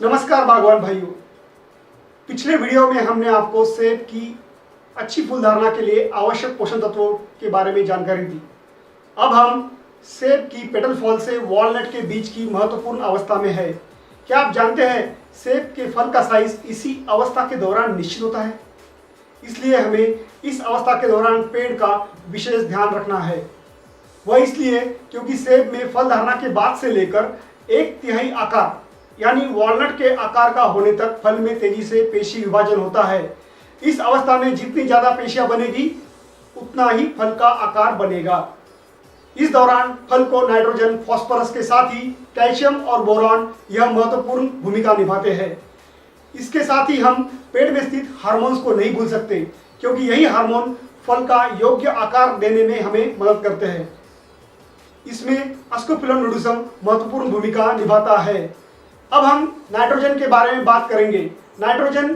नमस्कार बागवान भाइयों। पिछले वीडियो में हमने आपको सेब की अच्छी फूल धारणा के लिए आवश्यक पोषण तत्वों के बारे में जानकारी दी। अब हम सेब की पेटल फॉल से वॉलनट के बीच की महत्वपूर्ण अवस्था में है। क्या आप जानते हैं सेब के फल का साइज इसी अवस्था के दौरान निश्चित होता है, इसलिए हमें इस अवस्था के दौरान पेड़ का विशेष ध्यान रखना है। वह इसलिए क्योंकि सेब में फल धारणा के बाद से लेकर 1/3 आकार यानी वॉलनट के आकार का होने तक फल में तेजी से पेशी विभाजन होता है। इस अवस्था में जितनी ज्यादा पेशियां बनेगी उतना ही फल का आकार बनेगा। इस दौरान फल को नाइट्रोजन, फास्फोरस के साथ ही कैल्शियम और बोरॉन यह महत्वपूर्ण भूमिका निभाते हैं। इसके साथ ही हम पेड़ में स्थित हार्मोन्स को नहीं भूल सकते, क्योंकि यही हार्मोन फल का योग्य आकार देने में हमें मदद करते हैं। इसमें एस्कोपुलम नोडोसम महत्वपूर्ण भूमिका निभाता है। अब हम नाइट्रोजन के बारे में बात करेंगे। नाइट्रोजन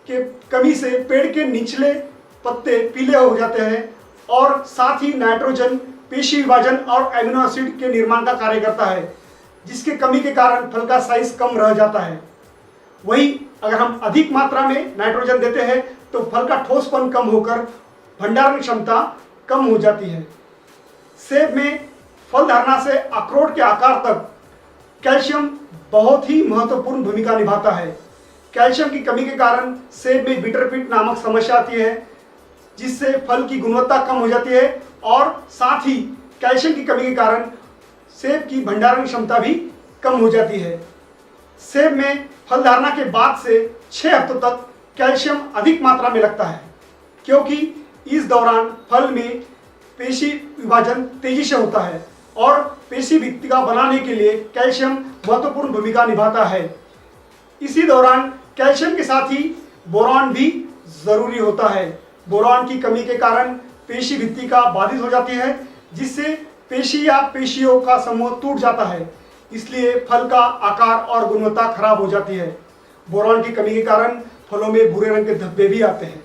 के कमी से पेड़ के निचले पत्ते पीले हो जाते हैं और साथ ही नाइट्रोजन पेशी विभाजन और एमिनो एसिड के निर्माण का कार्य करता है, जिसके कमी के कारण फल का साइज कम रह जाता है। वहीं अगर हम अधिक मात्रा में नाइट्रोजन देते हैं तो फल का ठोसपन कम होकर भंडारण क्षमता कम हो जाती है। सेब में फल धारणा से अखरोट के आकार तक कैल्शियम बहुत ही महत्वपूर्ण भूमिका निभाता है। कैल्शियम की कमी के कारण सेब में बिटरपिट नामक समस्या आती है, जिससे फल की गुणवत्ता कम हो जाती है और साथ ही कैल्शियम की कमी के कारण सेब की भंडारण क्षमता भी कम हो जाती है। सेब में फल धारणा के बाद से 6 हफ्तों तक कैल्शियम अधिक मात्रा में लगता है, क्योंकि इस दौरान फल में पेशी विभाजन तेजी से होता है और पेशी भित्तिका बनाने के लिए कैल्शियम महत्वपूर्ण भूमिका निभाता है। इसी दौरान कैल्शियम के साथ ही बोरॉन भी जरूरी होता है। बोरॉन की कमी के कारण पेशी भित्तिका बाधित हो जाती है, जिससे पेशी या पेशियों का समूह टूट जाता है, इसलिए फल का आकार और गुणवत्ता खराब हो जाती है। बोरॉन की कमी के कारण फलों में भूरे रंग के धब्बे भी आते हैं।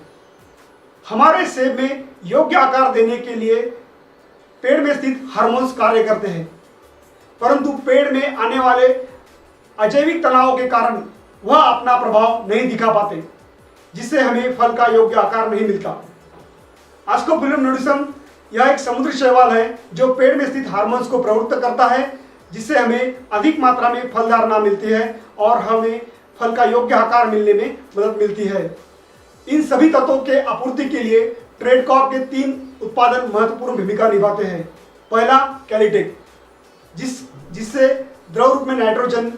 हमारे सेब में योग्य आकार देने के लिए पेड़ में स्थित हार्मोन्स कार्य करते हैं, परंतु पेड़ में आने वाले अजैविक तनावों के कारण वह अपना प्रभाव नहीं दिखा पाते, जिससे हमें फल का योग्य आकार नहीं मिलता। एस्कोपुलम नोडोसम यह एक समुद्री शैवाल है जो पेड़ में स्थित हार्मोन्स को प्रवृत्त करता है, जिससे हमें अधिक मात्रा में फल धारणा मिलती है और हमें फल का योग्य आकार मिलने में मदद मिलती है। इन सभी तत्वों के आपूर्ति के लिए ट्रेडकॉर्प के 3 उत्पादन महत्वपूर्ण भूमिका निभाते हैं। पहला कैलिटेक, जिससे द्रव रूप में नाइट्रोजन,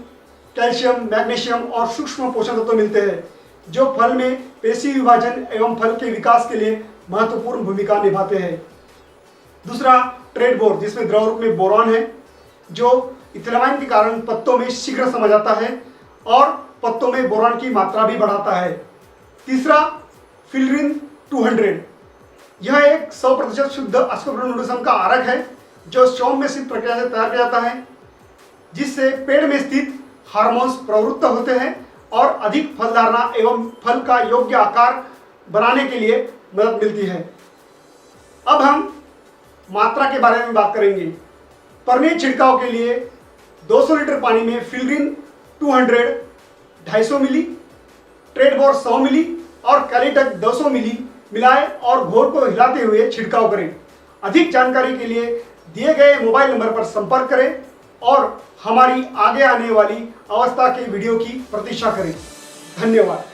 कैल्शियम, मैग्नीशियम और सूक्ष्म पोषक तत्व मिलते हैं, जो फल में पेशी विभाजन एवं फल के विकास के लिए महत्वपूर्ण भूमिका निभाते हैं। दूसरा ट्रेडबोर, जिसमें द्रव रूप में बोरॉन है, जो इथेलामाइन के कारण पत्तों में शीघ्र समा जाता है और पत्तों में बोरॉन की मात्रा भी बढ़ाता है। तीसरा फिलरिन 200, यह एक 100% शुद्ध एस्कोपुलम नोडोसम का आरक है, जो सौम्यसित प्रक्रिया से तैयार किया जाता है, जिससे पेड़ में स्थित हार्मोन्स प्रवृत्त होते हैं और अधिक फल धारणा एवं फल का योग्य आकार बनाने के लिए मदद मिलती है। अब हम मात्रा के बारे में बात करेंगे। परमेय छिड़काव के लिए 200 लीटर पानी में फिलरिन 200 250 मिली, ट्रेडबोर 100 मिली और कैलिटेक 200 मिली मिलाएं और घोल को हिलाते हुए छिड़काव करें। अधिक जानकारी के लिए दिए गए मोबाइल नंबर पर संपर्क करें और हमारी आगे आने वाली अवस्था के वीडियो की प्रतीक्षा करें। धन्यवाद।